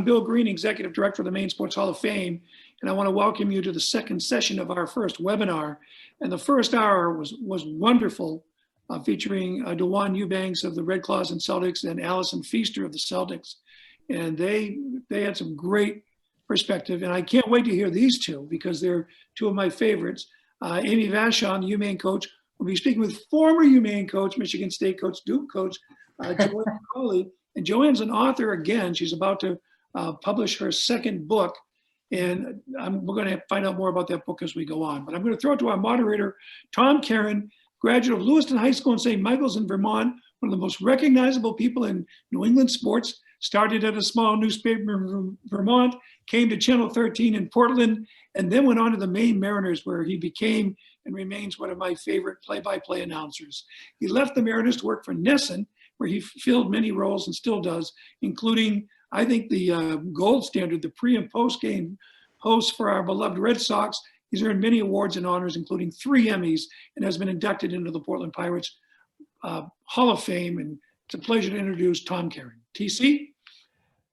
Bill Green, Executive Director of the Maine Sports Hall of Fame, and I want to welcome you to the second session of our first webinar. And the first hour was wonderful, featuring Joanne Eubanks of the Red Claws and Celtics and Allison Feaster of the Celtics. And they had some great perspective, and I can't wait to hear these two because they're two of my favorites. Amy Vachon, the UMaine coach, will be speaking with former UMaine coach, Michigan State coach, Duke coach, Joanne McCallie. And Joanne's an author again. She's about to publish her second book, and we're going to find out more about that book as we go on. But I'm going to throw it to our moderator, Tom Caron, graduate of Lewiston High School in St. Michael's in Vermont, one of the most recognizable people in New England sports. Started at a small newspaper in Vermont, came to Channel 13 in Portland, and then went on to the Maine Mariners, where he became and remains one of my favorite play-by-play announcers. He left the Mariners to work for Nesson, where he filled many roles and still does, including, I think, the gold standard, the pre- and post-game host for our beloved Red Sox. He's earned many awards and honors, including 3 Emmys, and has been inducted into the Portland Pirates Hall of Fame. And it's a pleasure to introduce Tom Caron. TC?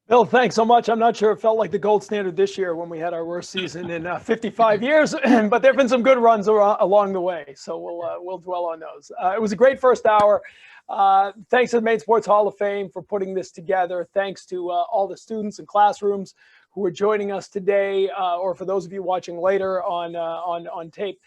Bill, thanks so much. I'm not sure it felt like the gold standard this year when we had our worst season in 55 years, but there have been some good runs along the way, so we'll dwell on those. It was a great first hour. Thanks to the Maine Sports Hall of Fame for putting this together. Thanks to all the students and classrooms who are joining us today, or for those of you watching later on tape.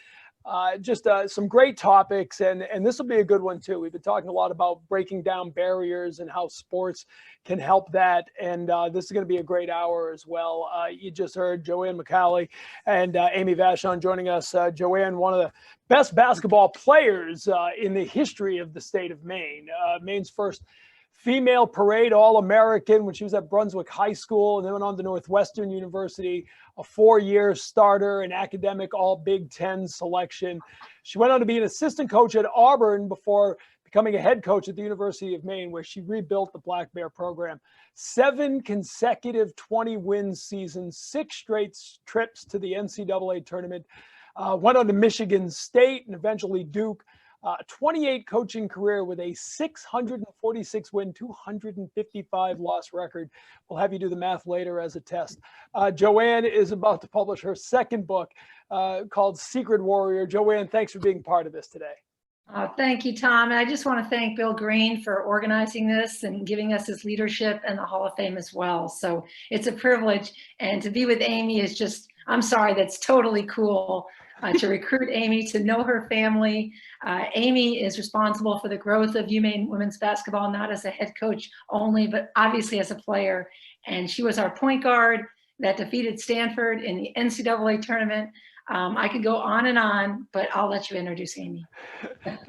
Just some great topics, and this will be a good one too. We've been talking a lot about breaking down barriers and how sports can help that, and this is going to be a great hour as well. You just heard Joanne McCallie and Amy Vachon joining us. Joanne, one of the best basketball players in the history of the state of Maine. Maine's first female parade All-American when she was at Brunswick High School, and then went on to Northwestern University, a 4-year starter, an academic All-Big Ten selection. She went on to be an assistant coach at Auburn before becoming a head coach at the University of Maine, where she rebuilt the Black Bear program. 7 consecutive 20-win seasons, 6 straight trips to the NCAA tournament, went on to Michigan State and eventually Duke. 28 coaching career with a 646 win, 255 loss record. We'll have you do the math later as a test. Joanne is about to publish her second book called Secret Warrior. Joanne, thanks for being part of this today. Thank you, Tom. And I just want to thank Bill Green for organizing this and giving us his leadership and the Hall of Fame as well. So it's a privilege. And to be with Amy is just, I'm sorry, that's totally cool. To recruit Amy, to know her family. Amy is responsible for the growth of UMaine women's basketball, not as a head coach only, but obviously as a player. And she was our point guard that defeated Stanford in the NCAA tournament. I could go on, but I'll let you introduce Amy.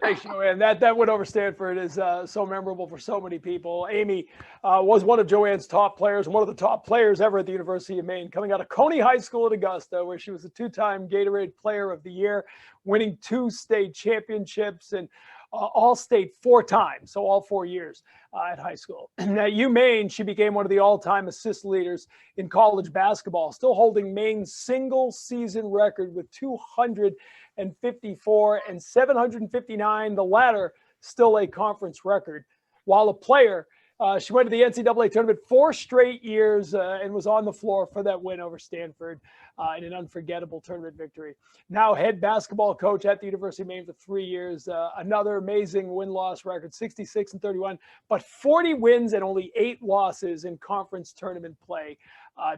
Thanks, Joanne. That win over Stanford is so memorable for so many people. Amy was one of Joanne's top players, one of the top players ever at the University of Maine, coming out of Coney High School at Augusta, where she was a 2-time Gatorade Player of the Year, winning 2 state championships and All-State 4 times, so all 4 years at high school. And at UMaine, she became one of the all-time assist leaders in college basketball, still holding Maine's single-season record with 254 and 759, the latter still a conference record. While a player, she went to the NCAA tournament 4 straight years and was on the floor for that win over Stanford in an unforgettable tournament victory. Now head basketball coach at the University of Maine for 3 years. Another amazing win-loss record, 66 and 31, but 40 wins and only 8 losses in conference tournament play.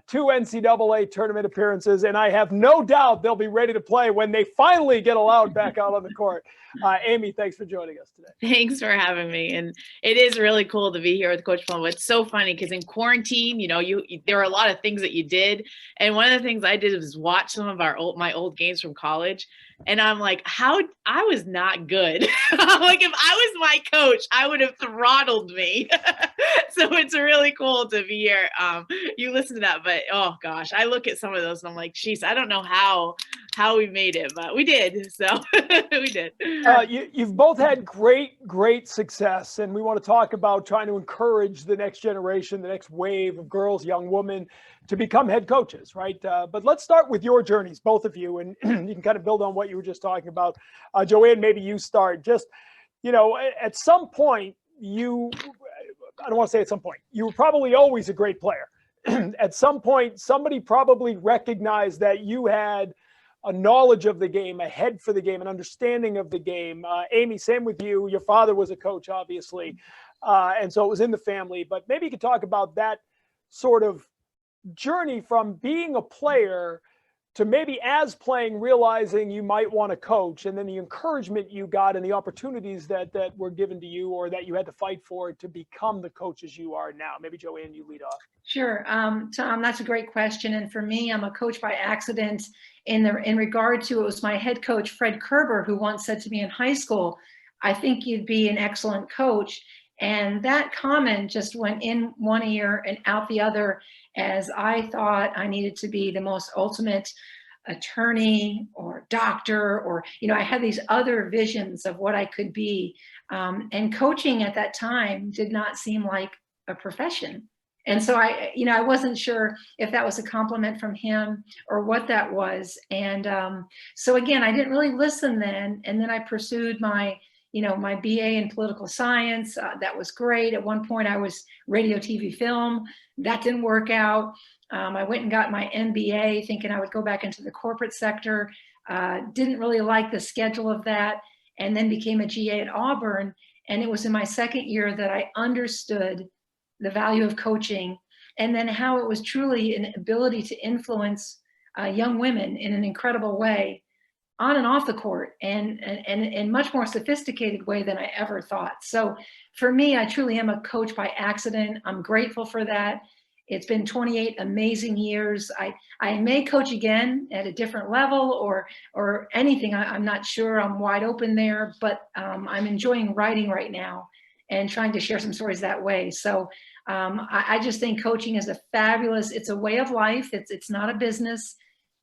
2 NCAA tournament appearances, and I have no doubt they'll be ready to play when they finally get allowed back out on the court. Amy, thanks for joining us today. Thanks for having me. And it is really cool to be here with Coach Plum. It's so funny because in quarantine, there are a lot of things that you did. And one of the things I did was watch some of my old games from college. And I'm like, I was not good. Like, if I was my coach, I would have throttled me. So it's really cool to be here. You listen to that, but oh gosh, I look at some of those and I'm like, geez, I don't know how we made it, but we did. So we did. You've both had great success, and we want to talk about trying to encourage the next generation, the next wave of girls, young women, to become head coaches, right? But let's start with your journeys, both of you, and you can kind of build on what you were just talking about. Joanne, maybe you start. Just, at some point, I don't want to say at some point, you were probably always a great player. at some point, somebody probably recognized that you had a knowledge of the game, a head for the game, an understanding of the game. Amy, same with you. Your father was a coach, obviously. And so it was in the family, but maybe you could talk about that sort of journey from being a player to maybe as playing, realizing you might want to coach, and then the encouragement you got and the opportunities that were given to you or that you had to fight for to become the coaches you are now. Maybe Joanne, you lead off. Sure. Tom, that's a great question. And for me, I'm a coach by accident in regard to, it was my head coach, Fred Kerber, who once said to me in high school, I think you'd be an excellent coach. And that comment just went in one ear and out the other, as I thought I needed to be the most ultimate attorney or doctor, or, I had these other visions of what I could be. And coaching at that time did not seem like a profession. And so I wasn't sure if that was a compliment from him or what that was. And so again, I didn't really listen then. And then I pursued my BA in political science. That was great. At one point I was radio, TV, film. That didn't work out. I went and got my MBA thinking I would go back into the corporate sector. Didn't really like the schedule of that, and then became a GA at Auburn. And it was in my second year that I understood the value of coaching, and then how it was truly an ability to influence young women in an incredible way, on and off the court, and in much more sophisticated way than I ever thought. So for me, I truly am a coach by accident. I'm grateful for that. It's been 28 amazing years. I may coach again at a different level or anything. I'm not sure. I'm wide open there, but I'm enjoying writing right now and trying to share some stories that way. So I just think coaching is it's a way of life. It's not a business.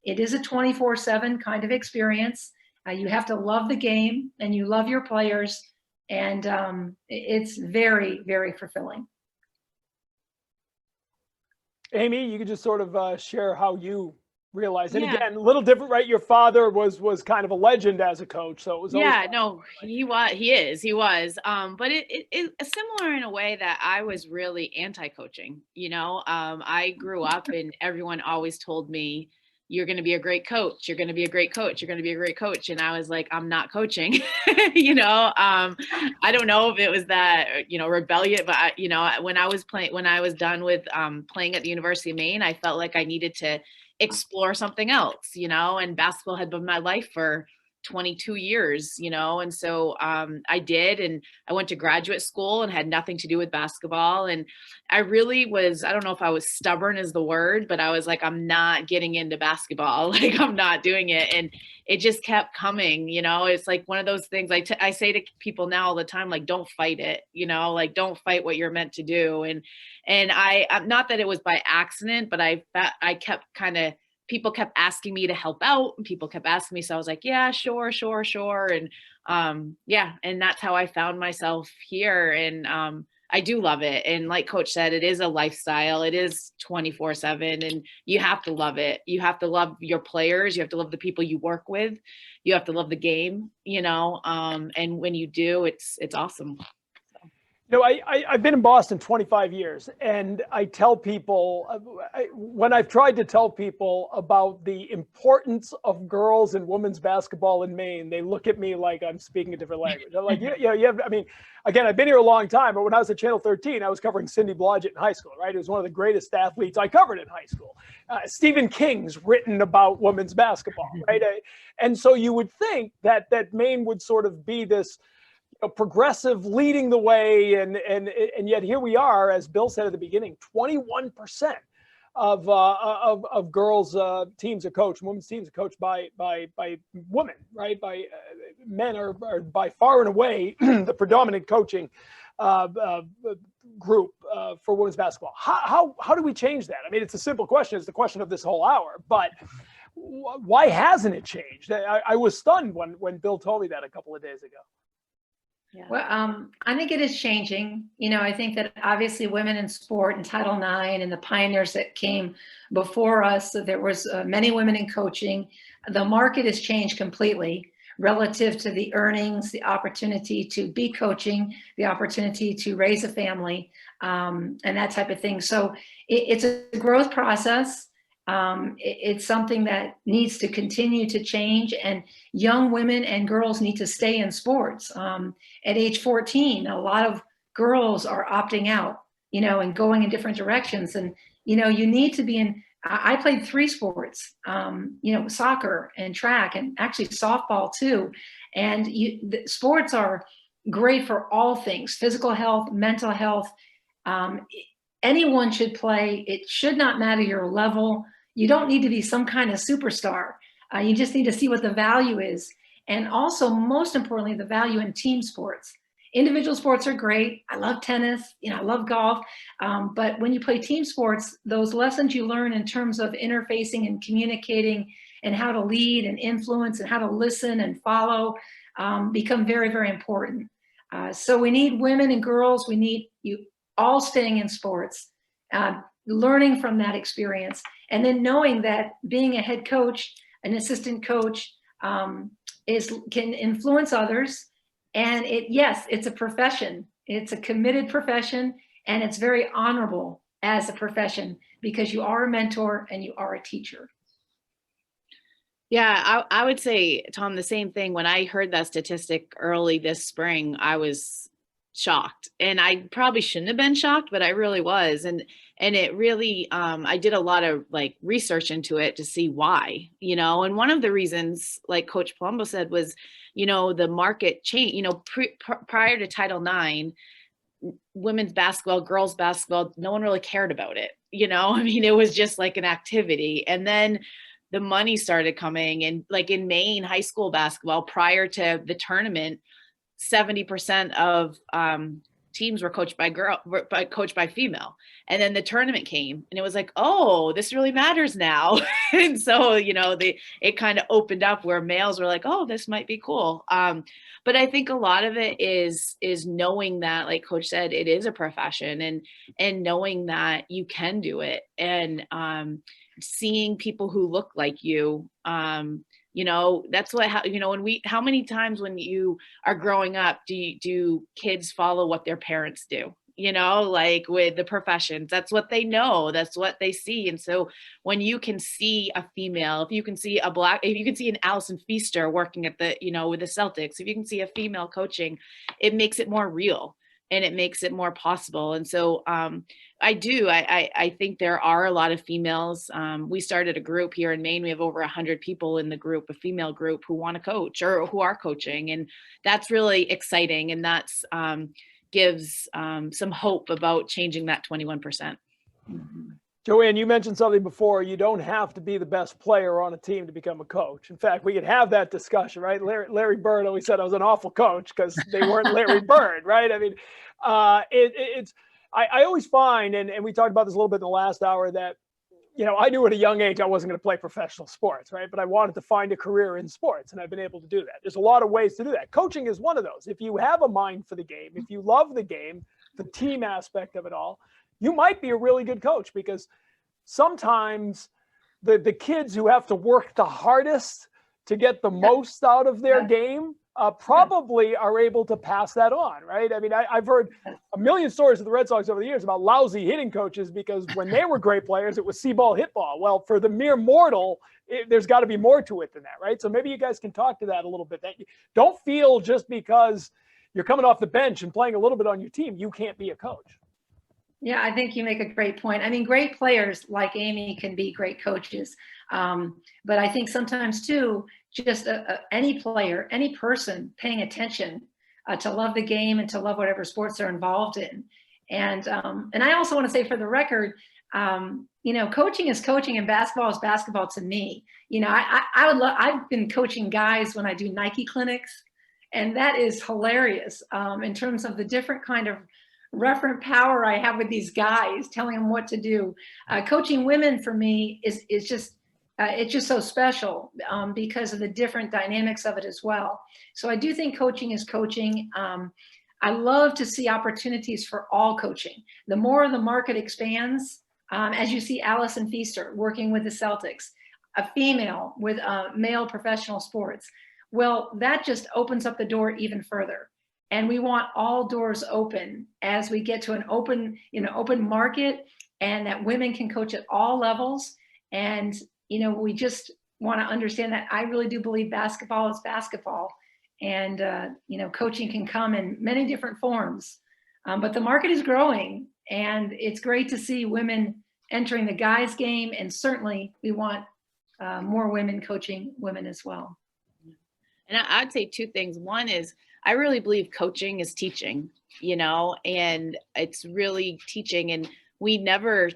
It is a 24/7 kind of experience. You have to love the game and you love your players, and it's very, very fulfilling. Amy, you could just sort of share how you realized. And Yeah. again, a little different, right? Your father was kind of a legend as a coach, so it was always fun. No, he was. But it's similar in a way that I was really anti-coaching. I grew up and everyone always told me, you're going to be a great coach. You're going to be a great coach. You're going to be a great coach. And I was like, I'm not coaching. I don't know if it was that, rebellion, but when I was done with playing at the University of Maine, I felt like I needed to explore something else, and basketball had been my life for 22 years, and so I did, and I went to graduate school and had nothing to do with basketball. And I really was, I don't know if I was stubborn is the word, but I was like, I'm not getting into basketball. Like, I'm not doing it. And it just kept coming, it's like one of those things I say to people now all the time, like, don't fight it, like, don't fight what you're meant to do. And I'm not that it was by accident, but I kept people kept asking me to help out, and people kept asking me. So I was like, yeah, sure. And and that's how I found myself here. And I do love it. And like Coach said, it is a lifestyle. It is 24/7, and you have to love it. You have to love your players. You have to love the people you work with. You have to love the game, and when you do, it's awesome. I've been in Boston 25 years, and I tell people, when I've tried to tell people about the importance of girls and women's basketball in Maine, they look at me like I'm speaking a different language. I'm like, yeah. I mean, again, I've been here a long time, but when I was at Channel 13, I was covering Cindy Blodgett in high school, right? It was one of the greatest athletes I covered in high school. Stephen King's written about women's basketball, right? And so you would think that Maine would sort of be this progressive, leading the way, and yet here we are, as Bill said at the beginning, 21% of girls teams are coached, women's teams are coached by women, right? By men are by far and away the predominant coaching group for women's basketball. How do we change that? I mean, it's a simple question. It's the question of this whole hour, but why hasn't it changed? I was stunned when Bill told me that a couple of days ago. Yeah. Well, I think it is changing. I think that obviously women in sport and Title IX and the pioneers that came before us, so there was many women in coaching. The market has changed completely, relative to the earnings, the opportunity to be coaching, the opportunity to raise a family, and that type of thing. So it's a growth process. It's something that needs to continue to change, and young women and girls need to stay in sports. At age 14, a lot of girls are opting out, and going in different directions. And, you need to be in, I played 3 sports, soccer and track, and actually softball too. And sports are great for all things: physical health, mental health. Anyone should play. It should not matter your level. You don't need to be some kind of superstar. You just need to see what the value is. And also, most importantly, the value in team sports. Individual sports are great. I love tennis, I love golf. But when you play team sports, those lessons you learn in terms of interfacing and communicating and how to lead and influence and how to listen and follow become very, very important. So we need women and girls. We need you all staying in sports, learning from that experience, and then knowing that being a head coach, an assistant coach, can influence others. And it's a profession. It's a committed profession, and it's very honorable as a profession because you are a mentor and you are a teacher. Yeah, I would say, Tom, the same thing. When I heard that statistic early this spring, I was shocked, and I probably shouldn't have been shocked, but I really was. And it really, I did a lot of research into it to see why, and one of the reasons, like Coach Palumbo said, was, the market change, prior to Title IX, women's basketball, girls basketball, no one really cared about it. It was just like an activity. And then the money started coming, and in Maine, high school basketball, prior to the tournament, 70% of teams were coached by female. And then the tournament came, and it was like, oh, this really matters now. And so, it kind of opened up where males were like, oh, this might be cool. But I think a lot of it is knowing that, like Coach said, it is a profession, and knowing that you can do it, and seeing people who look like you. That's what, how many times when you are growing up, do kids follow what their parents do? With the professions, that's what they know, that's what they see. And so when you can see a female, if you can see an Allison Feaster working at with the Celtics, if you can see a female coaching, it makes it more real and it makes it more possible. And so I think there are a lot of females. We started a group here in Maine. We have over 100 people in the group, a female group, who want to coach or who are coaching. And that's really exciting. And that's gives some hope about changing that 21%. Mm-hmm. Joanne, you mentioned something before. You don't have to be the best player on a team to become a coach. In fact, we could have that discussion, right? Larry Bird always said I was an awful coach because they weren't Larry Bird, right? I mean, I always find, and we talked about this a little bit in the last hour, that, I knew at a young age I wasn't going to play professional sports, right? But I wanted to find a career in sports, and I've been able to do that. There's a lot of ways to do that. Coaching is one of those. If you have a mind for the game, if you love the game, the team aspect of it all, you might be a really good coach, because sometimes the kids who have to work the hardest to get the most out of their game probably are able to pass that on, right? I mean, I've heard a million stories of the Red Sox over the years about lousy hitting coaches because when they were great players, it was see ball, hit ball. Well, for the mere mortal, there's got to be more to it than that, right? So maybe you guys can talk to that a little bit. That you don't feel just because you're coming off the bench and playing a little bit on your team, you can't be a coach. Yeah, I think you make a great point. I mean, great players like Amy can be great coaches. But I think sometimes too, just any player, any person paying attention to love the game and to love whatever sports they're involved in. And I also want to say, for the record, coaching is coaching and basketball is basketball to me. I've been coaching guys when I do Nike clinics, and that is hilarious in terms of the different kind of referent power I have with these guys, telling them what to do. Coaching women for me is just it's just so special because of the different dynamics of it as well. So I do think coaching is coaching. I love to see opportunities for all coaching. The more the market expands, as you see Allison Feaster working with the Celtics, a female with male professional sports. Well, that just opens up the door even further. And we want all doors open as we get to an open, open market, and that women can coach at all levels. And, we just want to understand that I really do believe basketball is basketball. And, coaching can come in many different forms. But the market is growing, and it's great to see women entering the guys game. And certainly we want more women coaching women as well. And I'd say two things. One is, I really believe coaching is teaching, and it's really teaching. And we never,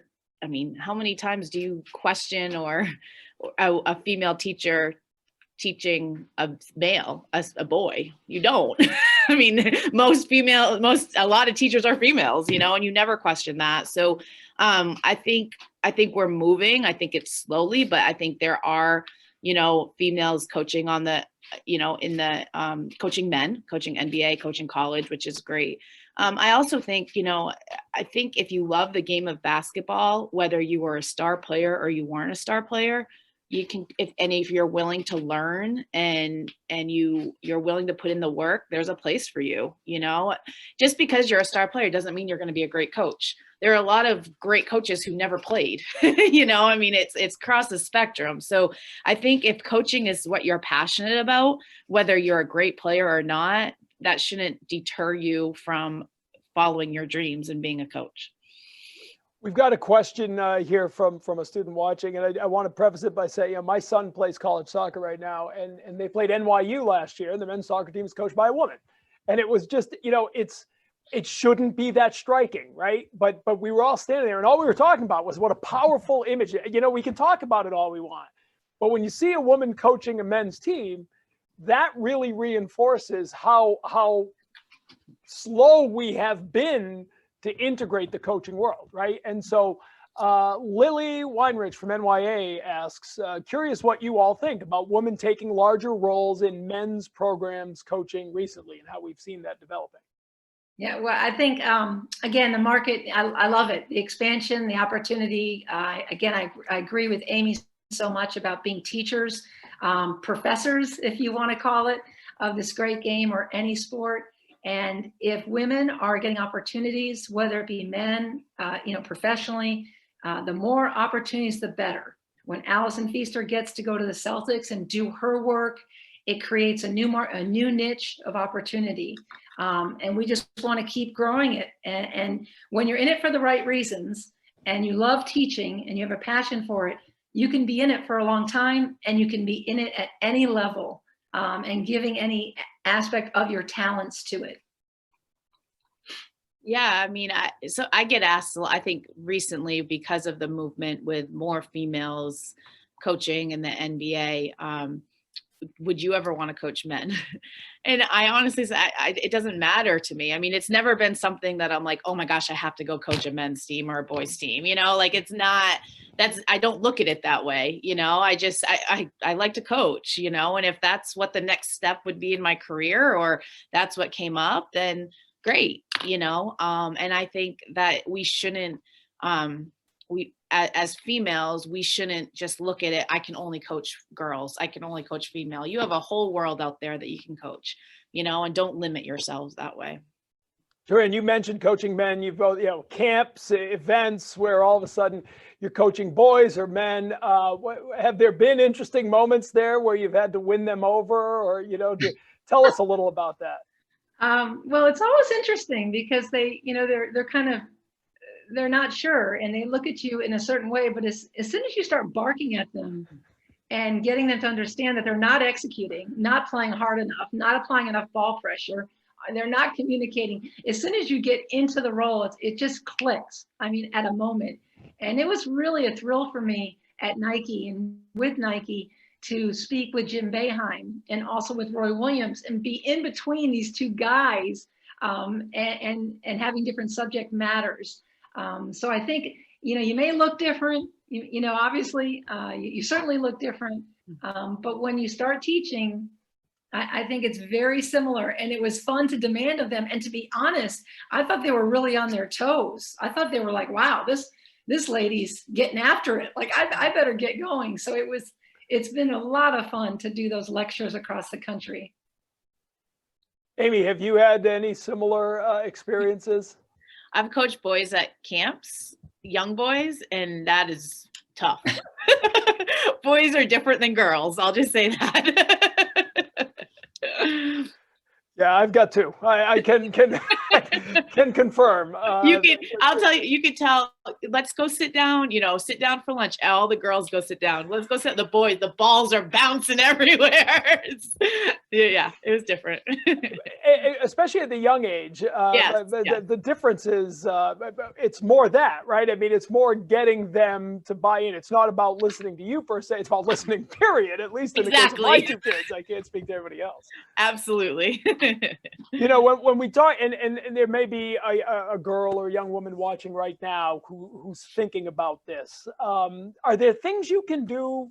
how many times do you question or a female teacher teaching a male, a boy? You don't. A lot of teachers are females, and you never question that. So I think we're moving. I think it's slowly, but I think there are, females coaching on the, in the coaching men, coaching NBA, coaching college, which is great. I also think, I think if you love the game of basketball, whether you were a star player or you weren't a star player, you can, if you're willing to learn and you're willing to put in the work, there's a place for you. Just because you're a star player doesn't mean you're going to be a great coach. There are a lot of great coaches who never played, it's across the spectrum. So I think if coaching is what you're passionate about, whether you're a great player or not, that shouldn't deter you from following your dreams and being a coach. We've got a question here from a student watching, and I want to preface it by saying, my son plays college soccer right now, and they played NYU last year, and the men's soccer team is coached by a woman. And it was just, it shouldn't be that striking, right? But we were all standing there, and all we were talking about was what a powerful image. We can talk about it all we want, but when you see a woman coaching a men's team, that really reinforces how slow we have been to integrate the coaching world, right? And so Lily Weinrich from NYA asks, curious what you all think about women taking larger roles in men's programs coaching recently and how we've seen that developing. Yeah, well, I think, again, the market, I love it. The expansion, the opportunity. Again, I agree with Amy so much about being teachers, professors, if you want to call it, of this great game or any sport. And if women are getting opportunities, whether it be men, professionally, the more opportunities, the better. When Allison Feaster gets to go to the Celtics and do her work, it creates a new niche of opportunity. And we just want to keep growing it. And when you're in it for the right reasons and you love teaching and you have a passion for it, you can be in it for a long time, and you can be in it at any level, and giving any aspect of your talents to it. Yeah, so I get asked, I think recently, because of the movement with more females coaching in the NBA, would you ever want to coach men? And I honestly say, it doesn't matter to me. It's never been something that I'm like, oh my gosh, I have to go coach a men's team or a boys team. It's not, I don't look at it that way. I like to coach, and if that's what the next step would be in my career, or that's what came up, then great, and I think that we shouldn't, as females, we shouldn't just look at it, I can only coach girls, I can only coach female. You have a whole world out there that you can coach, and don't limit yourselves that way. Sure, and you mentioned coaching men. You've both, camps, events where all of a sudden you're coaching boys or men. Have there been interesting moments there where you've had to win them over, or tell us a little about that? Well, it's always interesting because they, they're kind of, they're not sure, and they look at you in a certain way, but as soon as you start barking at them and getting them to understand that they're not executing, not playing hard enough, not applying enough ball pressure, they're not communicating. As soon as you get into the role, it just clicks. At a moment. And it was really a thrill for me at Nike and with Nike to speak with Jim Boeheim and also with Roy Williams and be in between these two guys, and having different subject matters. So I think, you may look different, obviously, you certainly look different. But when you start teaching, I think it's very similar, and it was fun to demand of them. And to be honest, I thought they were really on their toes. I thought they were like, wow, this lady's getting after it. Like, I better get going. So it it's been a lot of fun to do those lectures across the country. Amy, have you had any similar experiences? I've coached boys at camps, young boys, and that is tough. Boys are different than girls. I'll just say that. Yeah, I've got two. I can can confirm. I'll tell you, you could tell, let's go sit down, sit down for lunch. All the girls go sit down. Let's go sit, the boys, the balls are bouncing everywhere. Yeah, it was different. Especially at the young age. Yes, the difference is it's more that, right? I mean, it's more getting them to buy in. It's not about listening to you per se. It's about listening, period. At least in the case of my two kids. I can't speak to everybody else. Absolutely. When we talk, and there may be a girl or a young woman watching right now who's thinking about this. Are there things you can do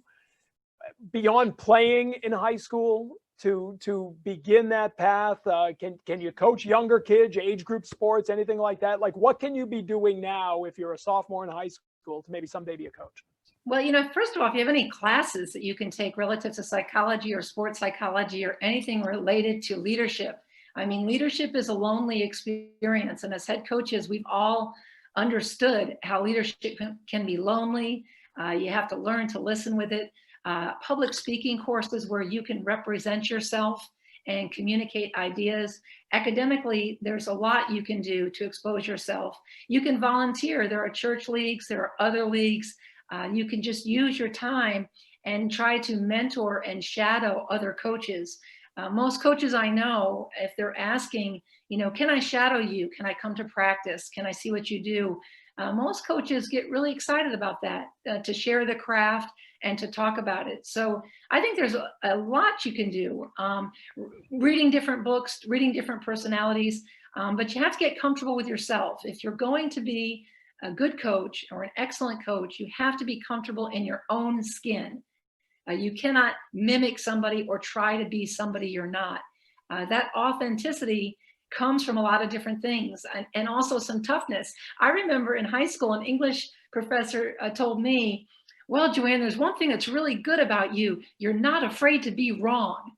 beyond playing in high school to begin that path? Can you coach younger kids, age group sports, anything like that? Like, what can you be doing now if you're a sophomore in high school to maybe someday be a coach? Well, first of all, if you have any classes that you can take relative to psychology or sports psychology or anything related to leadership. I mean, leadership is a lonely experience. And as head coaches, we've all understood how leadership can be lonely. You have to learn to listen with it. Public speaking courses where you can represent yourself and communicate ideas. Academically, there's a lot you can do to expose yourself. You can volunteer. There are church leagues, there are other leagues. You can just use your time and try to mentor and shadow other coaches. Most coaches I know, if they're asking, can I shadow you? Can I come to practice? Can I see what you do? Most coaches get really excited about that, to share the craft and to talk about it. So I think there's a lot you can do. Reading different books, reading different personalities, but you have to get comfortable with yourself. If you're going to be a good coach or an excellent coach, you have to be comfortable in your own skin. You cannot mimic somebody or try to be somebody you're not. That authenticity comes from a lot of different things, and also some toughness. I remember in high school, an English professor told me, well, Joanne, there's one thing that's really good about you. You're not afraid to be wrong.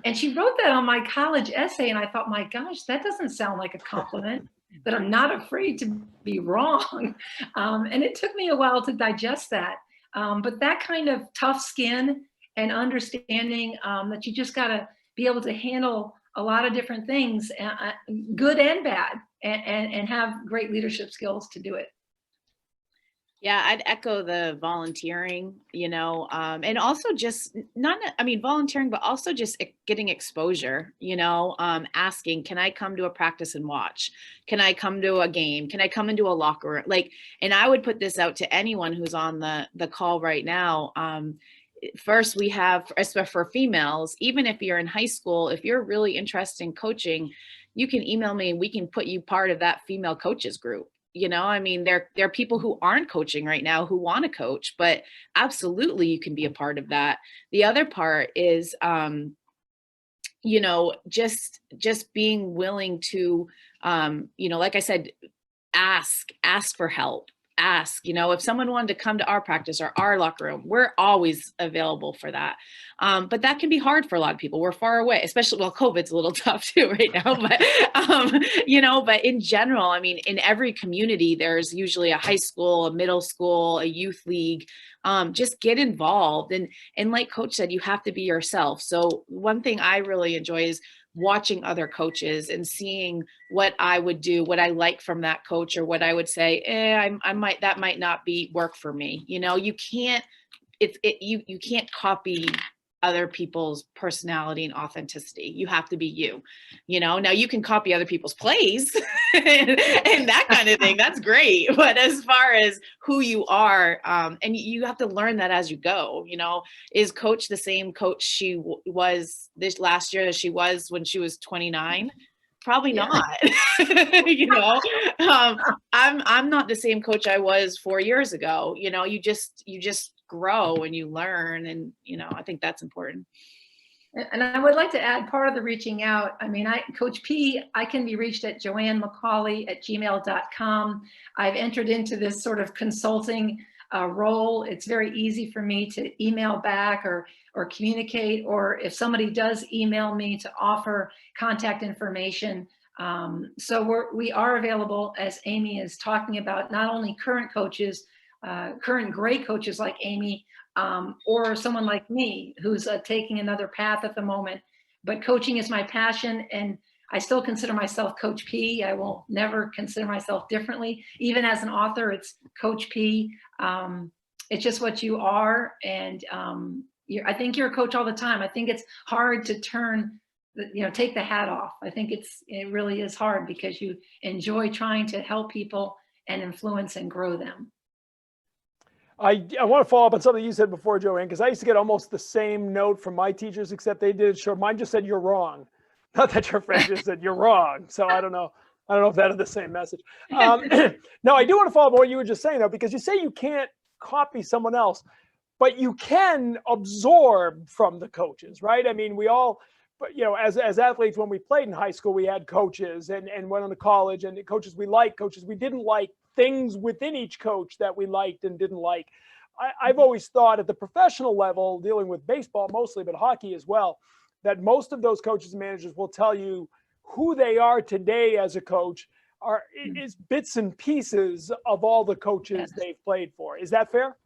And she wrote that on my college essay. And I thought, my gosh, that doesn't sound like a compliment, that I'm not afraid to be wrong. And it took me a while to digest that. But that kind of tough skin and understanding that you just got to be able to handle a lot of different things, good and bad, and have great leadership skills to do it. Yeah, I'd echo the volunteering, and also just volunteering, but also just getting exposure, asking, can I come to a practice and watch? Can I come to a game? Can I come into a locker room? And I would put this out to anyone who's on the call right now. First, we have, for females, even if you're in high school, if you're really interested in coaching, you can email me and we can put you part of that female coaches group. There are people who aren't coaching right now who want to coach, but absolutely you can be a part of that. The other part is, just being willing to, like I said, ask for help. Ask, if someone wanted to come to our practice or our locker room, we're always available for that. But that can be hard for a lot of people. We're far away, especially, COVID's a little tough too right now, but, but in general, in every community, there's usually a high school, a middle school, a youth league. Just get involved. And like Coach said, you have to be yourself. So one thing I really enjoy is watching other coaches and seeing what I would do, what I like from that coach, or what I would say, that might not work for me. You can't, you can't copy other people's personality and authenticity. You have to be you, now you can copy other people's plays and that kind of thing. That's great. But as far as who you are, and you have to learn that as you go, is Coach the same coach she was this last year as she was when she was 29? Probably not. I'm not the same coach I was 4 years ago. You just grow and you learn, and I think that's important. And I would like to add part of the reaching out. Coach P, I can be reached at Joanne McCallie@gmail.com. I've entered into this sort of consulting role, it's very easy for me to email back or communicate, or if somebody does email me, to offer contact information. So we are available, as Amy is talking about, not only current coaches, current great coaches like Amy, or someone like me who's taking another path at the moment. But coaching is my passion, and I still consider myself Coach P. I will never consider myself differently. Even as an author, it's Coach P. It's just what you are, and I think you're a coach all the time. I think it's hard to take the hat off. I think it really is hard, because you enjoy trying to help people and influence and grow them. I want to follow up on something you said before, Joanne, because I used to get almost the same note from my teachers, except they did it short. Mine just said, "You're wrong." Not that your friend just said, "You're wrong." So I don't know if that is the same message. No, I do want to follow up on what you were just saying, though, because you say you can't copy someone else, but you can absorb from the coaches, right? I mean, we all, but as athletes, when we played in high school, we had coaches and went on to college, and coaches we liked, coaches we didn't like, things within each coach that we liked and didn't like. I've always thought at the professional level, dealing with baseball mostly, but hockey as well, that most of those coaches and managers will tell you who they are today as a coach is bits and pieces of all the coaches they've played for. Is that fair?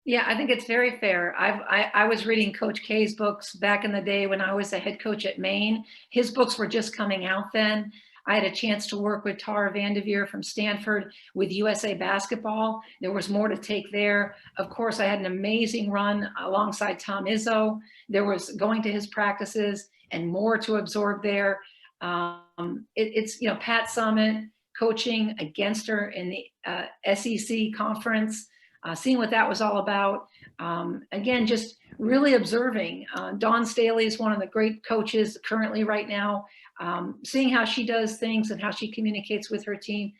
Yeah, I think it's very fair. I was reading Coach K's books back in the day when I was a head coach at Maine. His books were just coming out then. I had a chance to work with Tara Vanderveer from Stanford with USA Basketball. There was more to take there. Of course, I had an amazing run alongside Tom Izzo. There was going to his practices and more to absorb there. It's Pat Summitt coaching against her in the SEC conference, seeing what that was all about. Again, just really observing. Dawn Staley is one of the great coaches currently right now. Seeing how she does things and how she communicates with her team.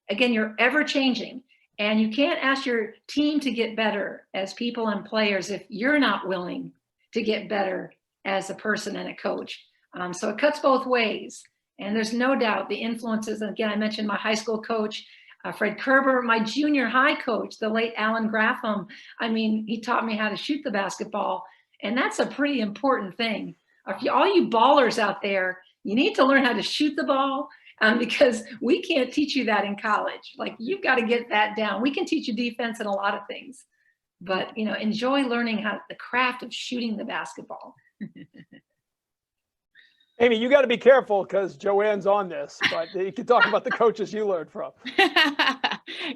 Again, you're ever changing, and you can't ask your team to get better as people and players if you're not willing to get better as a person and a coach. So it cuts both ways, and there's no doubt the influences. And again, I mentioned my high school coach, Fred Kerber, my junior high coach, the late Alan Graffam. I mean, he taught me how to shoot the basketball, and that's a pretty important thing. All you ballers out there, you need to learn how to shoot the ball, because we can't teach you that in college. Like, you've got to get that down. We can teach you defense and a lot of things, but enjoy learning the craft of shooting the basketball. Amy, you got to be careful, because Joanne's on this, but you can talk about the coaches you learned from.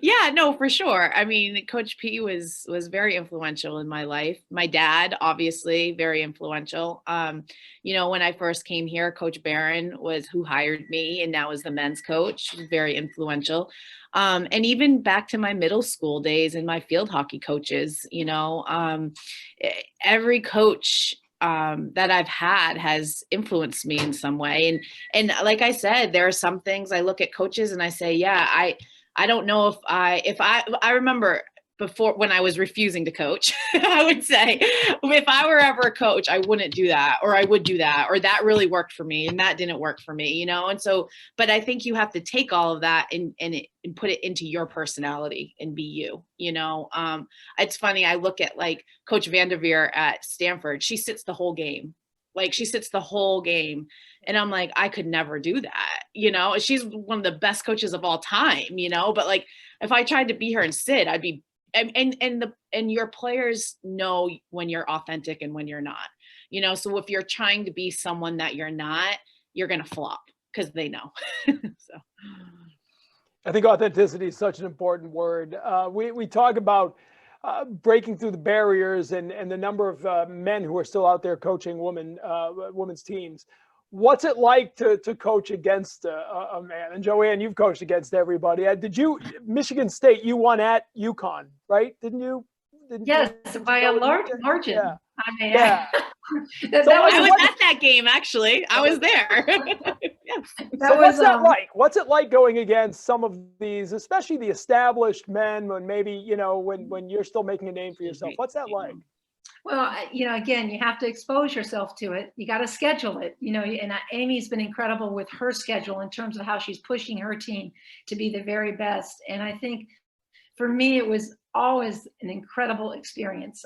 Yeah, no, for sure. I mean, Coach P was very influential in my life. My dad, obviously, very influential. When I first came here, Coach Barron was who hired me, and now is the men's coach, very influential. And even back to my middle school days and my field hockey coaches, every coach that I've had has influenced me in some way. And like I said, there are some things I look at coaches and I say, yeah, I don't know if I remember before, when I was refusing to coach, I would say, if I were ever a coach, I wouldn't do that, or I would do that, or that really worked for me and that didn't work for me, And so, but I think you have to take all of that and put it into your personality and be you, It's funny. I look at like Coach Vanderveer at Stanford. She sits the whole game. And I'm like, I could never do that. She's one of the best coaches of all time, but like, if I tried to be her and sit, I'd be, and your players know when you're authentic and when you're not, so if you're trying to be someone that you're not, you're going to flop, because they know. So I think authenticity is such an important word. We talk about breaking through the barriers and the number of men who are still out there coaching women's teams. What's it like to coach against a man? And Joanne, you've coached against everybody. Michigan State, you won at UConn, right? Didn't you? Yes, by a large margin. Yeah. I mean, yeah. I was at that game, actually. I was there. Yes. So what's that like? What's it like going against some of these, especially the established men, when maybe, when you're still making a name for yourself? What's that like? Well, again, you have to expose yourself to it. You got to schedule it, and Amy's been incredible with her schedule in terms of how she's pushing her team to be the very best. And I think for me, it was always an incredible experience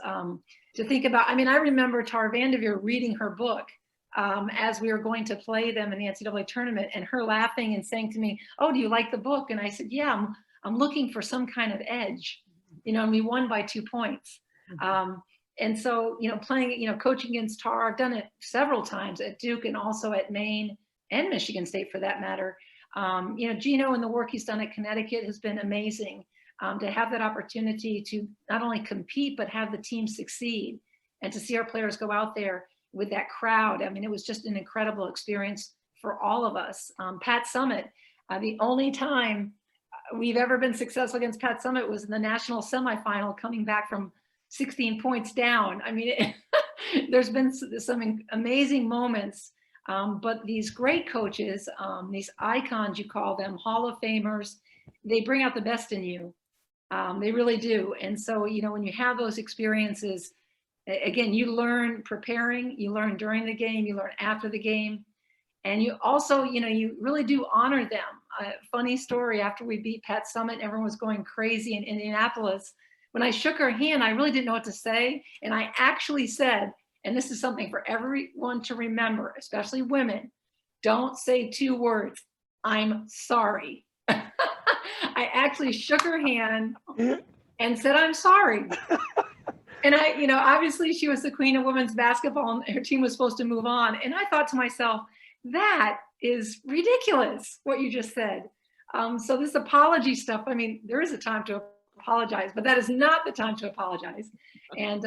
to think about. I mean, I remember Tar Vanderveer reading her book as we were going to play them in the NCAA tournament, and her laughing and saying to me, "Oh, do you like the book?" And I said, "Yeah, I'm looking for some kind of edge," and we won by 2 points. And so, playing, coaching against Tar, I've done it several times at Duke and also at Maine and Michigan State for that matter. Gino and the work he's done at Connecticut has been amazing. To have that opportunity to not only compete, but have the team succeed, and to see our players go out there with that crowd. I mean, it was just an incredible experience for all of us. Pat Summitt, the only time we've ever been successful against Pat Summitt was in the national semifinal, coming back from 16 points down. I mean, there's been some amazing moments, but these great coaches, these icons, you call them, Hall of Famers, they bring out the best in you. They really do. And so, when you have those experiences, again, you learn preparing, you learn during the game, you learn after the game. And you also, you really do honor them. Funny story, after we beat Pat Summitt, everyone was going crazy in Indianapolis. When I shook her hand, I really didn't know what to say. And I actually said, and this is something for everyone to remember, especially women, don't say 2 words, "I'm sorry." I actually shook her hand and said, "I'm sorry." And obviously she was the queen of women's basketball and her team was supposed to move on. And I thought to myself, that is ridiculous, what you just said. So this apology stuff, I mean, there is a time to apologize, but that is not the time to apologize. And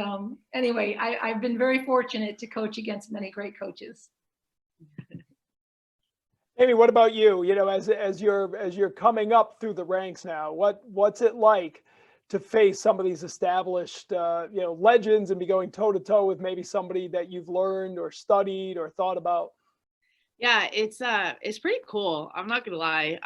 anyway, I've been very fortunate to coach against many great coaches. Amy, what about you? As you're coming up through the ranks now, what's it like to face some of these established, legends and be going toe to toe with maybe somebody that you've learned or studied or thought about? Yeah, it's pretty cool. I'm not gonna lie.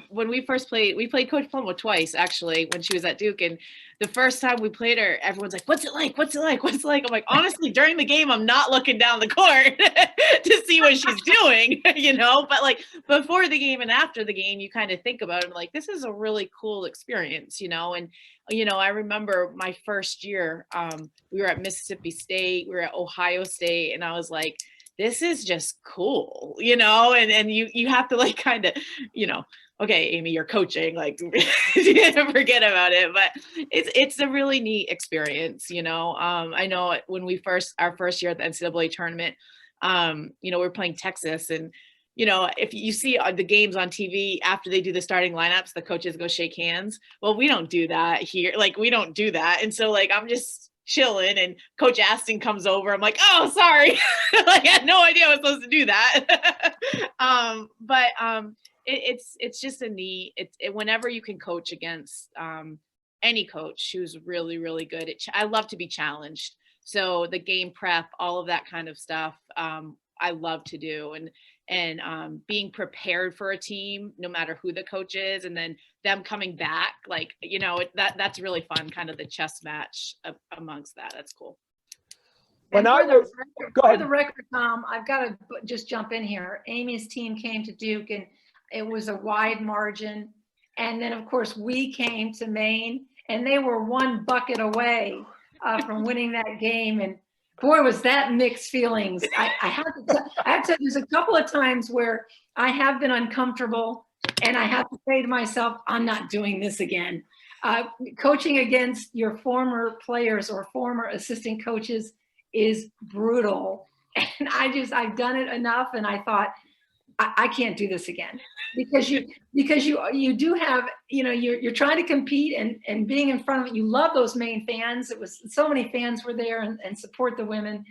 When we first played, we played Coach Plumbo twice actually when she was at Duke, and the first time we played her, everyone's like, "What's it like? What's it like? What's it like?" I'm like, honestly, during the game, I'm not looking down the court to see what she's doing, But like before the game and after the game, you kind of think about it, like this is a really cool experience, And I remember my first year, we were at Mississippi State, we were at Ohio State, and I was like, this is just cool, and you have to like kind of, okay, Amy, you're coaching, like forget about it. But it's a really neat experience, I know when our first year at the NCAA tournament, we're playing Texas, and if you see the games on TV after they do the starting lineups, the coaches go shake hands. Well, we don't do that here. Like, we don't do that. And so like, I'm just chilling and Coach Aston comes over. I'm like, "Oh, sorry." Like, I had no idea I was supposed to do that. It's just a neat, whenever you can coach against any coach who's really, really good. I love to be challenged. So the game prep, all of that kind of stuff, I love to do. And being prepared for a team, no matter who the coach is, and then them coming back, like, that's really fun, kind of the chess match amongst that. That's cool. For the record, Tom, I've got to just jump in here. Amy's team came to Duke and it was a wide margin. And then of course we came to Maine and they were 1 bucket away from winning that game. And boy, was that mixed feelings. I have to, there's a couple of times where I have been uncomfortable and I have to say to myself, I'm not doing this again. Coaching against your former players or former assistant coaches is brutal. And I've done it enough. And I thought, I can't do this again, because you do have, you're trying to compete and being in front of it. You love those Maine fans. It was so many fans were there and support the women.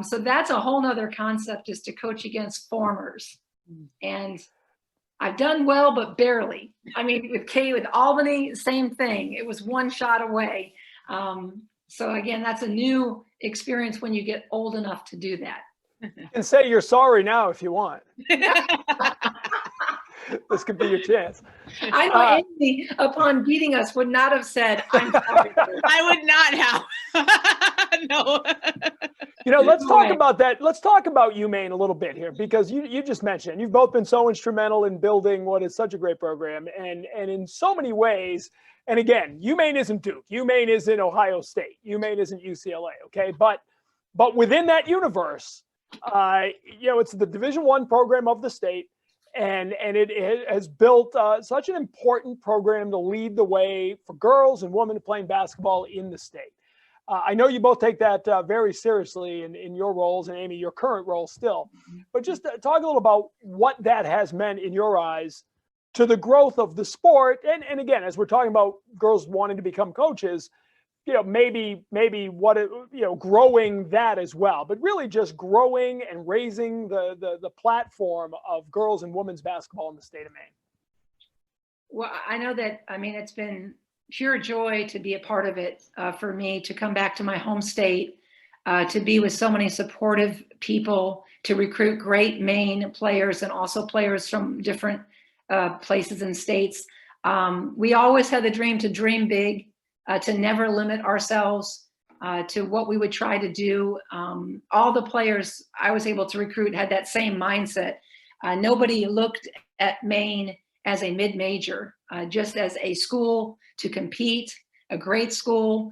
So that's a whole nother concept, is to coach against formers. And I've done well, but barely. I mean, with Albany, same thing. It was 1 shot away. So again, that's a new experience when you get old enough to do that. You can say you're sorry now if you want. This could be your chance. I know Amy, upon beating us, would not have said, "I'm sorry." I would not have. No. Let's talk about that. Let's talk about you, Maine, a little bit here, because you just mentioned you've both been so instrumental in building what is such a great program, and in so many ways And again, UMaine isn't Duke. UMaine isn't Ohio State. UMaine isn't UCLA. Okay, but within that universe, it's the Division I program of the state, and it has built such an important program to lead the way for girls and women playing basketball in the state. I know you both take that very seriously in your roles, and Amy, your current role still. But just talk a little about what that has meant in your eyes to the growth of the sport. And again, as we're talking about girls wanting to become coaches, maybe what growing that as well, but really just growing and raising the platform of girls and women's basketball in the state of Maine. Well, I know that, it's been pure joy to be a part of it for me, to come back to my home state, to be with so many supportive people, to recruit great Maine players and also players from different places and states. We always had the dream to dream big, to never limit ourselves to what we would try to do. All the players I was able to recruit had that same mindset. Nobody looked at Maine as a mid-major, just as a school to compete, a great school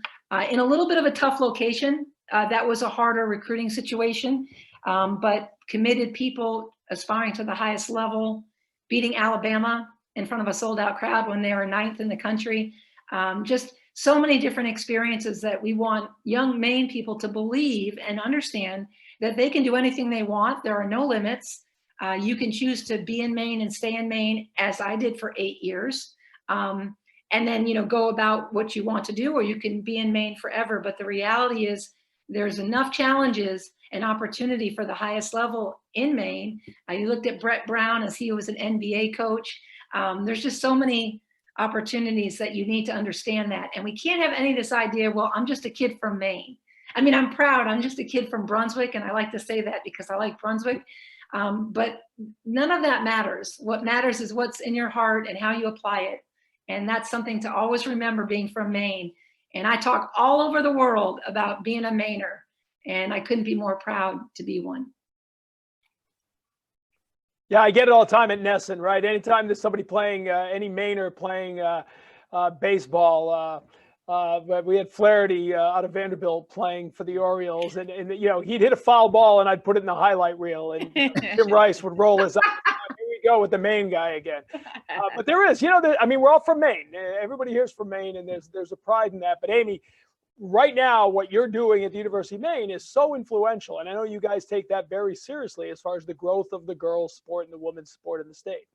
in a little bit of a tough location. That was a harder recruiting situation, but committed people aspiring to the highest level, beating Alabama in front of a sold-out crowd when they were 9th in the country. Just so many different experiences that we want young Maine people to believe and understand that they can do anything they want. There are no limits. You can choose to be in Maine and stay in Maine, as I did for 8 years, and then go about what you want to do, or you can be in Maine forever. But the reality is there's enough challenges and opportunity for the highest level in Maine. You looked at Brett Brown as he was an NBA coach. There's just so many opportunities that you need to understand that. And we can't have any of this idea, well, I'm just a kid from Maine. I'm proud. I'm just a kid from Brunswick, and I like to say that because I like Brunswick. But none of that matters. What matters is what's in your heart and how you apply it. And that's something to always remember, being from Maine. And I talk all over the world about being a Mainer, and I couldn't be more proud to be one. Yeah, I get it all the time at Nesson, right? Anytime there's somebody playing, any Mainer playing baseball, we had Flaherty out of Vanderbilt playing for the Orioles, and he'd hit a foul ball, and I'd put it in the highlight reel, and Jim Rice would roll his eyes. Here we go with the Maine guy again. But there is, we're all from Maine. Everybody here is from Maine, and there's a pride in that. But Amy, right now, what you're doing at the University of Maine is so influential, and I know you guys take that very seriously as far as the growth of the girls' sport and the women's sport in the state.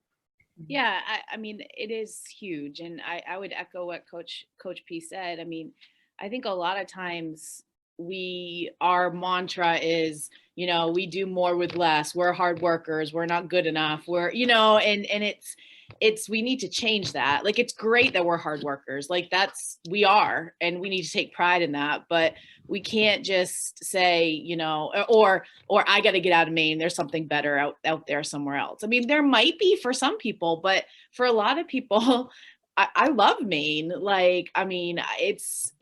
Yeah, it is huge. And I would echo what Coach P said. I think a lot of times our mantra is, we do more with less. We're hard workers. We're not good enough. We're, and we need to change that. Like, it's great that we're hard workers. Like, we are, and we need to take pride in that, but we can't just say, or I got to get out of Maine. There's something better out there somewhere else. There might be for some people, but for a lot of people, I love Maine. It's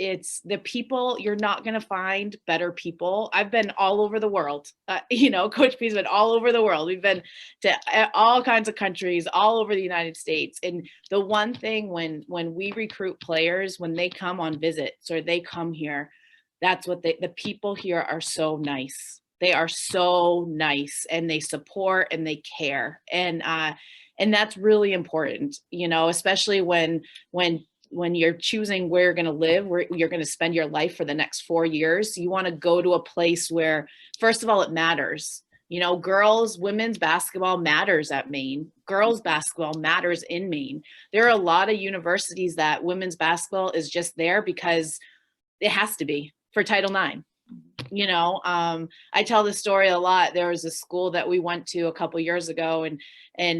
the people. You're not going to find better people. I've been all over the world. Coach P's been all over the world. We've been to all kinds of countries, all over the United States. And the one thing when we recruit players, when they come on visits or they come here, that's what the people here are so nice. They are so nice, and they support and they care. And that's really important, especially when you're choosing where you're going to live, where you're going to spend your life for the next 4 years. You want to go to a place where, first of all, it matters. Women's basketball matters at Maine. Girls basketball matters in Maine. There are a lot of universities that women's basketball is just there because it has to be for Title IX. I tell this story a lot. There was a school that we went to a couple years ago, and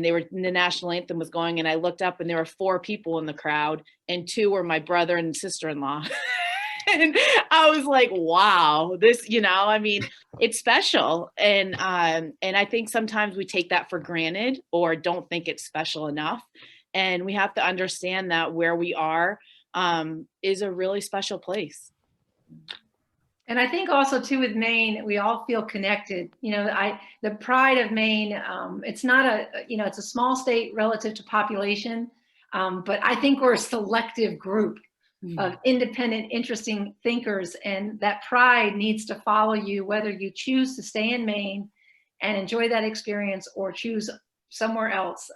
the national anthem was going, and I looked up and there were 4 people in the crowd, and 2 were my brother and sister-in-law. And I was like, wow, this, it's special. And I think sometimes we take that for granted or don't think it's special enough. And we have to understand that where we are is a really special place. And I think also too with Maine, we all feel connected. The pride of Maine. It's not it's a small state relative to population, But I think we're a selective group of independent, interesting thinkers, and that pride needs to follow you, whether you choose to stay in Maine and enjoy that experience or choose somewhere else.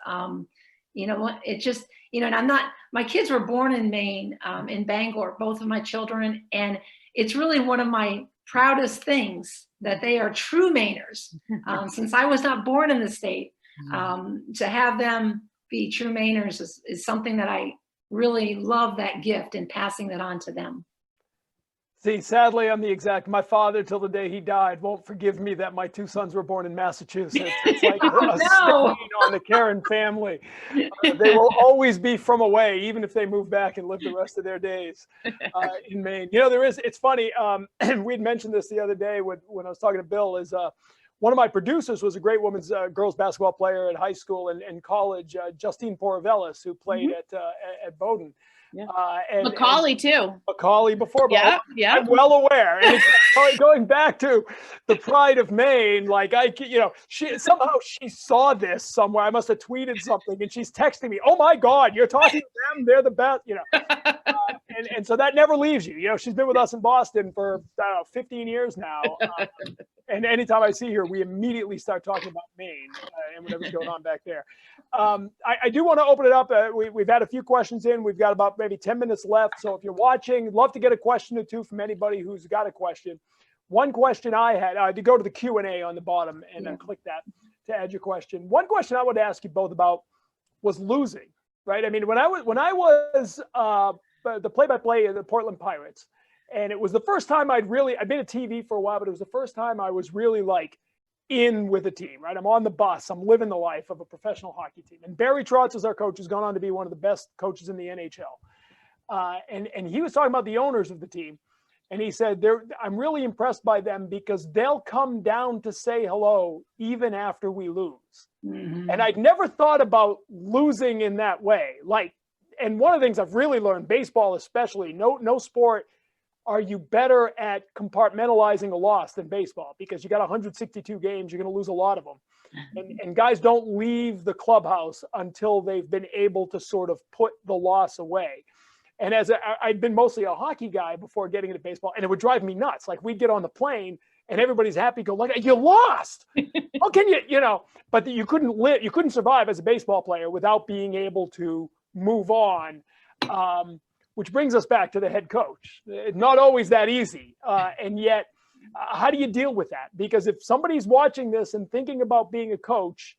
You know what, it just, you know, and I'm not, my kids were born in Maine, in Bangor, both of my children, and it's really one of my proudest things that they are true Mainers. Since I was not born in the state, to have them be true Mainers is something that I really love, that gift, and passing that on to them. See, sadly, I'm the exact, my father till the day he died won't forgive me that my two sons were born in Massachusetts. It's like a stain on the Caron family. They will always be from away, even if they move back and live the rest of their days in Maine. You know, it's funny, we'd mentioned this the other day when I was talking to Bill, is one of my producers was a great women's girls basketball player at high school and college, Justine Porovelis, who played at Bowdoin. Yeah. McCallie too. McCallie before, but yeah. I'm well aware. And it's going back to the pride of Maine, like she saw this somewhere. I must have tweeted something, and she's texting me, "Oh my God, you're talking to them? They're the best," and so that never leaves you. You know, she's been with us in Boston for 15 years now. And anytime I see her, we immediately start talking about Maine and whatever's going on back there. I do want to open it up. We've had a few questions in. We've got about maybe 10 minutes left. So if you're watching, love to get a question or two from anybody who's got a question. One question I had, to go to the Q&A on the bottom and then click that to add your question. One question I would ask you both about was losing, right? I mean, when I was the play-by-play of the Portland Pirates, and it was the first time I'd been at TV for a while, but it was the first time I was really like in with a team, right? I'm on the bus. I'm living the life of a professional hockey team. And Barry Trotz is our coach, who's gone on to be one of the best coaches in the NHL. And he was talking about the owners of the team. And he said, I'm really impressed by them because they'll come down to say hello even after we lose. Mm-hmm. And I'd never thought about losing in that way. And one of the things I've really learned, baseball especially, no sport are you better at compartmentalizing a loss than baseball, because you got 162 games, you're going to lose a lot of them. And guys don't leave the clubhouse until they've been able to sort of put the loss away. And I'd been mostly a hockey guy before getting into baseball, and it would drive me nuts. Like, we'd get on the plane and everybody's happy, go like, you lost. How can you, but you couldn't survive as a baseball player without being able to move on. Which brings us back to the head coach. It's not always that easy. And yet, how do you deal with that? Because if somebody's watching this and thinking about being a coach,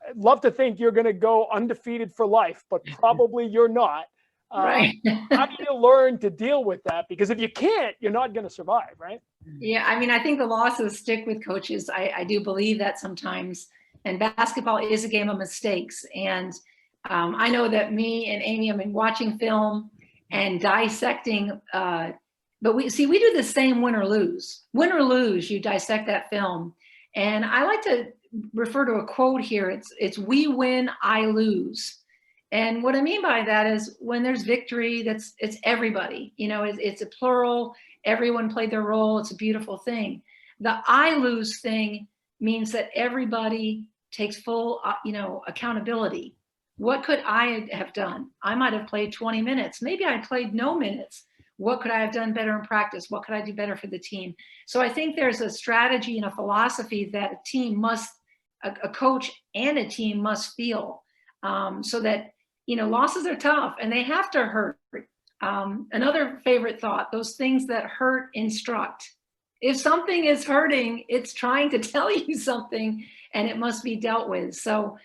I'd love to think you're going to go undefeated for life, but probably you're not. Right. How do you learn to deal with that? Because if you can't, you're not going to survive, right? Yeah, I mean, I think the losses stick with coaches. I do believe that sometimes. And basketball is a game of mistakes. And I know that me and Amy, watching film and dissecting, but we do the same win or lose. Win or lose, you dissect that film. And I like to refer to a quote here. It's we win, I lose. And what I mean by that is when there's victory, it's everybody. It's a plural. Everyone played their role. It's a beautiful thing. The I lose thing means that everybody takes full, accountability. What could I have done? I might have played 20 minutes. Maybe I played no minutes. What could I have done better in practice? What could I do better for the team? So I think there's a strategy and a philosophy that a coach and a team must feel, so that, losses are tough and they have to hurt. Another favorite thought, those things that hurt instruct. If something is hurting, it's trying to tell you something and it must be dealt with. So,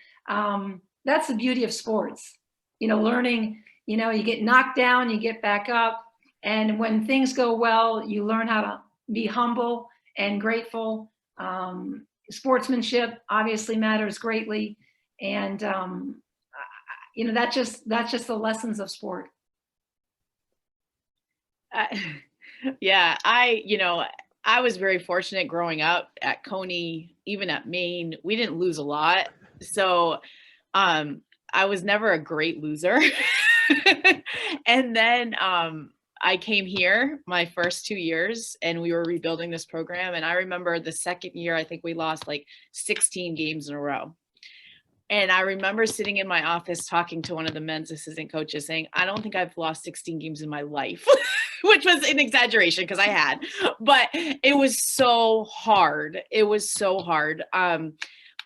that's the beauty of sports, learning, you get knocked down, you get back up. And when things go well, you learn how to be humble and grateful. Sportsmanship obviously matters greatly. And, that's just the lessons of sport. Yeah, I was very fortunate growing up at Coney, even at Maine. We didn't lose a lot. So I was never a great loser. And then I came here my first 2 years and we were rebuilding this program. And I remember the second year, I think we lost like 16 games in a row. And I remember sitting in my office talking to one of the men's assistant coaches saying, I don't think I've lost 16 games in my life, which was an exaggeration because I had, but it was so hard. It was so hard. But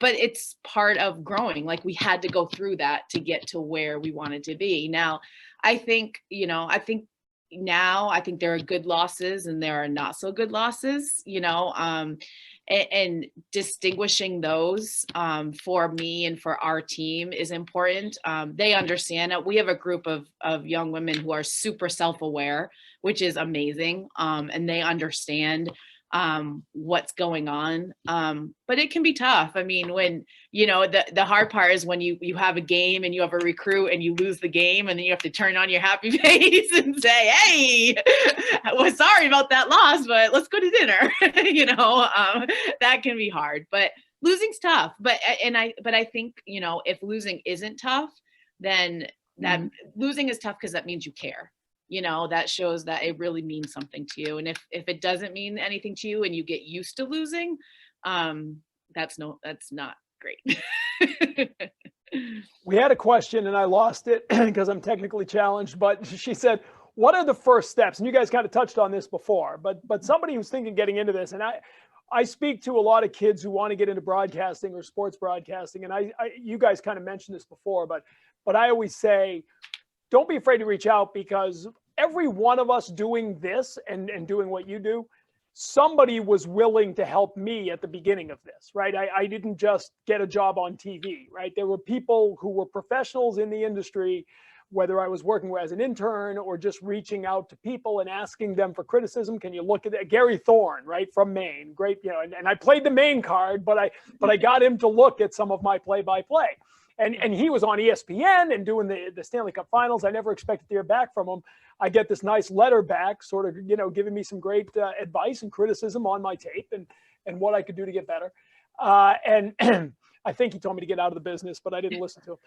it's part of growing. Like we had to go through that to get to where we wanted to be. Now, I think there are good losses and there are not so good losses, and distinguishing those for me and for our team is important. They understand that we have a group of young women who are super self-aware, which is amazing. And they understand what's going on. But it can be tough. I mean, when, the hard part is when you have a game and you have a recruit and you lose the game and then you have to turn on your happy face and say, hey, well, sorry about that loss, but let's go to dinner. That can be hard, but losing's tough. But I think, if losing isn't tough, then that losing is tough because that means you care. That shows that it really means something to you. And if it doesn't mean anything to you and you get used to losing, that's not great. We had a question and I lost it because I'm technically challenged, but she said, what are the first steps? And you guys kind of touched on this before, but somebody who's thinking getting into this, and I speak to a lot of kids who want to get into broadcasting or sports broadcasting. And you guys kind of mentioned this before, but I always say, don't be afraid to reach out, because every one of us doing this and doing what you do, somebody was willing to help me at the beginning of this, right? I didn't just get a job on TV, right? There were people who were professionals in the industry, whether I was working as an intern or just reaching out to people and asking them for criticism. Can you look at that? Gary Thorne, right, from Maine, great, and I played the Maine card, but I got him to look at some of my play-by-play. And he was on ESPN and doing the Stanley Cup Finals. I never expected to hear back from him. I get this nice letter back, sort of, giving me some great advice and criticism on my tape and what I could do to get better. And I think he told me to get out of the business, but I didn't listen to him.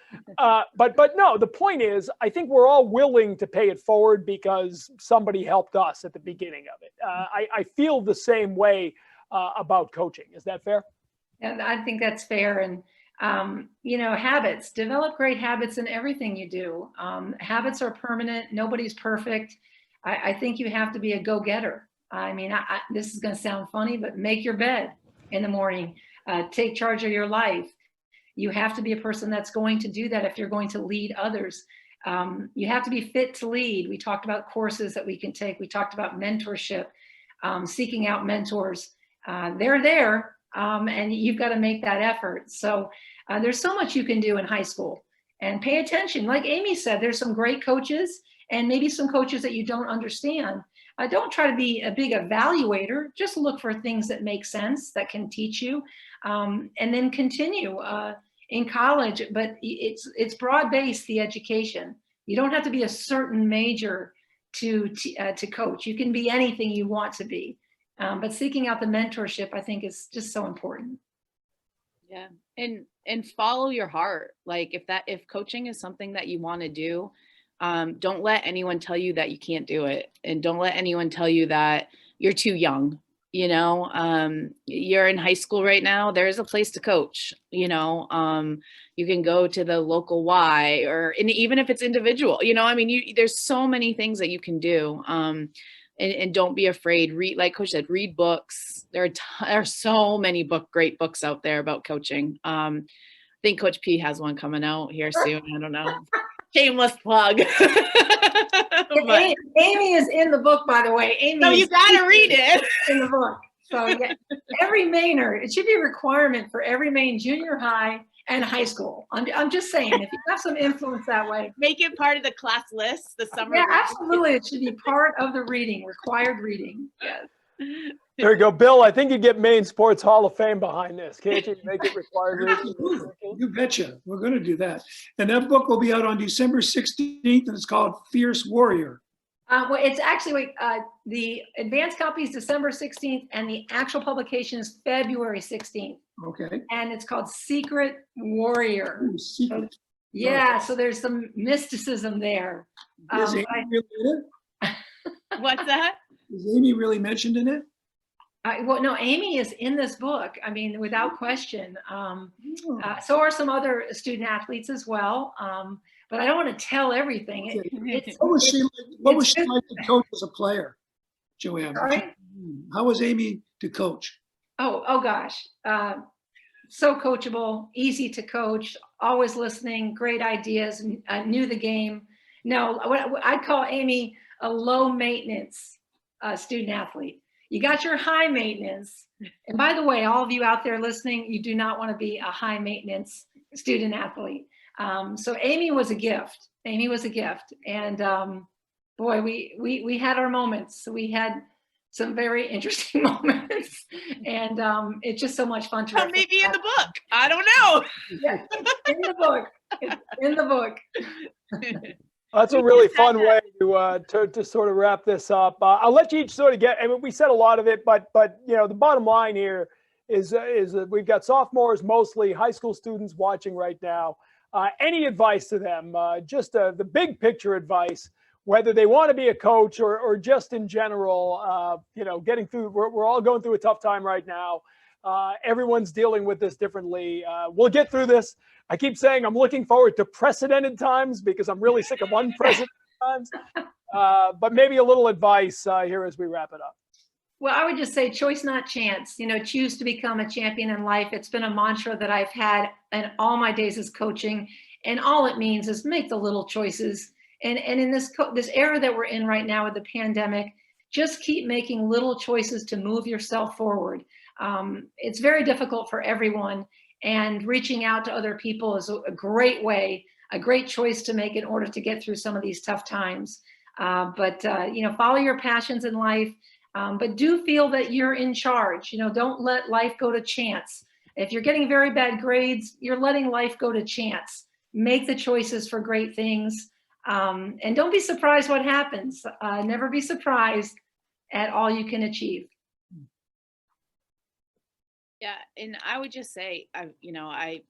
But no, the point is, I think we're all willing to pay it forward because somebody helped us at the beginning of it. I feel the same way about coaching. Is that fair? Yeah, I think that's fair. And habits, develop great habits in everything you do. Habits are permanent. Nobody's perfect. I think you have to be a go-getter. I mean, this is going to sound funny, but make your bed in the morning. Take charge of your life. You have to be a person that's going to do that if you're going to lead others. You have to be fit to lead. We talked about courses that we can take. We talked about mentorship, seeking out mentors. They're there. And you've got to make that effort. So there's so much you can do in high school, and pay attention. Like Amy said, there's some great coaches and maybe some coaches that you don't understand. Don't try to be a big evaluator. Just look for things that make sense, that can teach you, and then continue in college. But it's broad-based, the education. You don't have to be a certain major to coach. You can be anything you want to be. But seeking out the mentorship, I think, is just so important. Yeah. And follow your heart. Like if coaching is something that you want to do, don't let anyone tell you that you can't do it. And don't let anyone tell you that you're too young. You're in high school right now. There's a place to coach, you can go to the local Y, and even if it's individual, there's so many things that you can do. And don't be afraid. Read, like Coach said, read books. There are so many great books out there about coaching. I think Coach P has one coming out here soon. I don't know. Shameless plug. Amy is in the book, by the way. Amy, so you gotta read it in the book. So yeah, every Mainer, it should be a requirement for every Maine junior high and high school. I'm just saying, if you have some influence that way, make it part of the class list. The summer. Yeah, absolutely. It should be part of the required reading. Yes. There you go, Bill. I think you get Maine Sports Hall of Fame behind this. Can't you make it required reading? You betcha. We're going to do that. And that book will be out on December 16th, and it's called Fierce Warrior. Well, it's actually the advanced copy is December 16th, and the actual publication is February 16th. Okay. And it's called Secret Warrior. Ooh, secret. Yeah, so there's some mysticism there. Is Amy really in it? What's that? Is Amy really mentioned in it? Well, no, Amy is in this book. I mean, without question. So are some other student athletes as well. But I don't want to tell everything. What was she like? What was she like to coach as a player, Joanne? Sorry? How was Amy to coach? Oh gosh. So coachable, easy to coach, always listening, great ideas, knew the game. No, I'd call Amy a low maintenance student athlete. You got your high maintenance. And by the way, all of you out there listening, you do not want to be a high maintenance student athlete. So Amy was a gift. Amy was a gift. And boy, we had our moments. We had some very interesting moments. And it's just so much fun to read. Maybe in the book. I don't know. Yeah, in the book. It's in the book. That's a really fun way to sort of wrap this up. I'll let you each sort of get. I mean, we said a lot of it, but you know, the bottom line here is that we've got sophomores, mostly high school students watching right now. Any advice to them? Just the big picture advice, whether they want to be a coach or just in general. You know, getting through. We're all going through a tough time right now. Everyone's dealing with this differently. We'll get through this. I keep saying I'm looking forward to precedented times because I'm really sick of unprecedented times. But maybe a little advice here as we wrap it up. Well, I would just say choice, not chance. You know, choose to become a champion in life. It's been a mantra that I've had in all my days as coaching. And all it means is make the little choices. And in this era that we're in right now with the pandemic, just keep making little choices to move yourself forward. It's very difficult for everyone. And reaching out to other people is a great way, a great choice to make in order to get through some of these tough times. But you know, follow your passions in life, but do feel that you're in charge. You know, don't let life go to chance. If you're getting very bad grades, you're letting life go to chance. Make the choices for great things, and don't be surprised what happens. Never be surprised at all you can achieve. Yeah, and I would just say, you know, I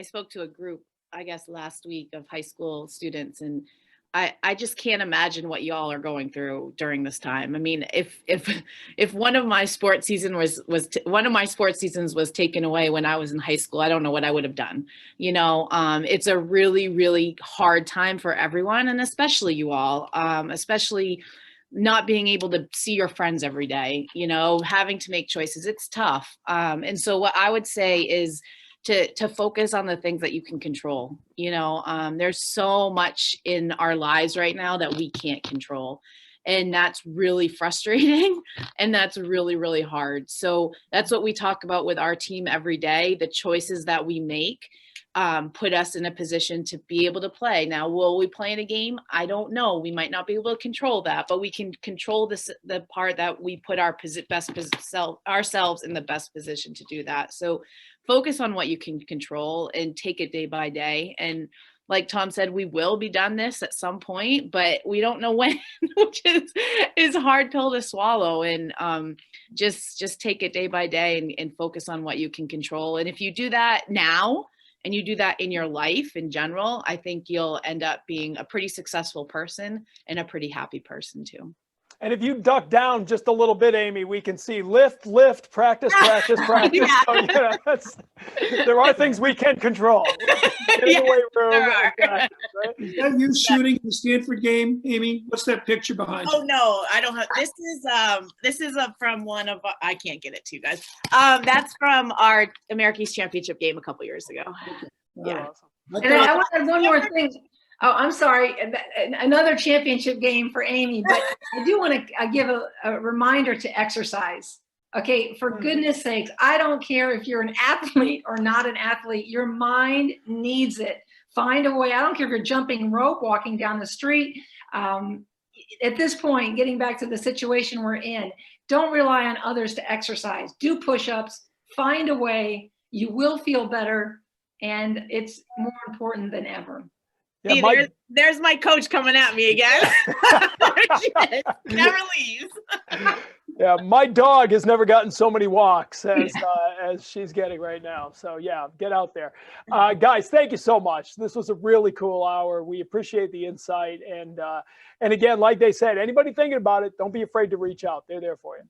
spoke to a group, I guess, last week of high school students, and I just can't imagine what y'all are going through during this time. I mean, if one of my sports season one of my sports seasons was taken away when I was in high school, I don't know what I would have done. You know, it's a really, really hard time for everyone, and especially you all, especially not being able to see your friends every day, you know, having to make choices. It's tough. And so what I would say is to focus on the things that you can control. You know, there's so much in our lives right now that we can't control. And that's really frustrating. And that's really, really hard. So that's what we talk about with our team every day. The choices that we make put us in a position to be able to play. Now, will we play in a game? I don't know. We might not be able to control that, but we can control the part that we put ourselves in the best position to do that. So focus on what you can control and take it day by day. And like Tom said, we will be done this at some point, but we don't know when, which is a hard pill to swallow. And just take it day by day and focus on what you can control. And if you do that now, and you do that in your life in general, I think you'll end up being a pretty successful person and a pretty happy person too. And if you duck down just a little bit, Amy, we can see lift, practice, practice, practice. Yeah. So, yeah, there are things we can control. Yeah, There are. Right? Is that you shooting in the Stanford game, Amy? What's that picture behind you? Oh no, I don't have. This is from one of. I can't get it to you guys. That's from our American East Championship game a couple years ago. Yeah. Awesome. And I want to add one more thing. Oh, I'm sorry. Another championship game for Amy, but I do want to give a reminder to exercise. Okay, for goodness sakes, I don't care if you're an athlete or not an athlete. Your mind needs it. Find a way. I don't care if you're jumping rope, walking down the street. At this point, getting back to the situation we're in, don't rely on others to exercise. Do push-ups. Find a way. You will feel better, and it's more important than ever. Yeah, See, there's my coach coming at me again. Never leaves. Yeah, my dog has never gotten so many walks as she's getting right now. So yeah, get out there. Guys, thank you so much. This was a really cool hour. We appreciate the insight. And again, like they said, anybody thinking about it, don't be afraid to reach out. They're there for you.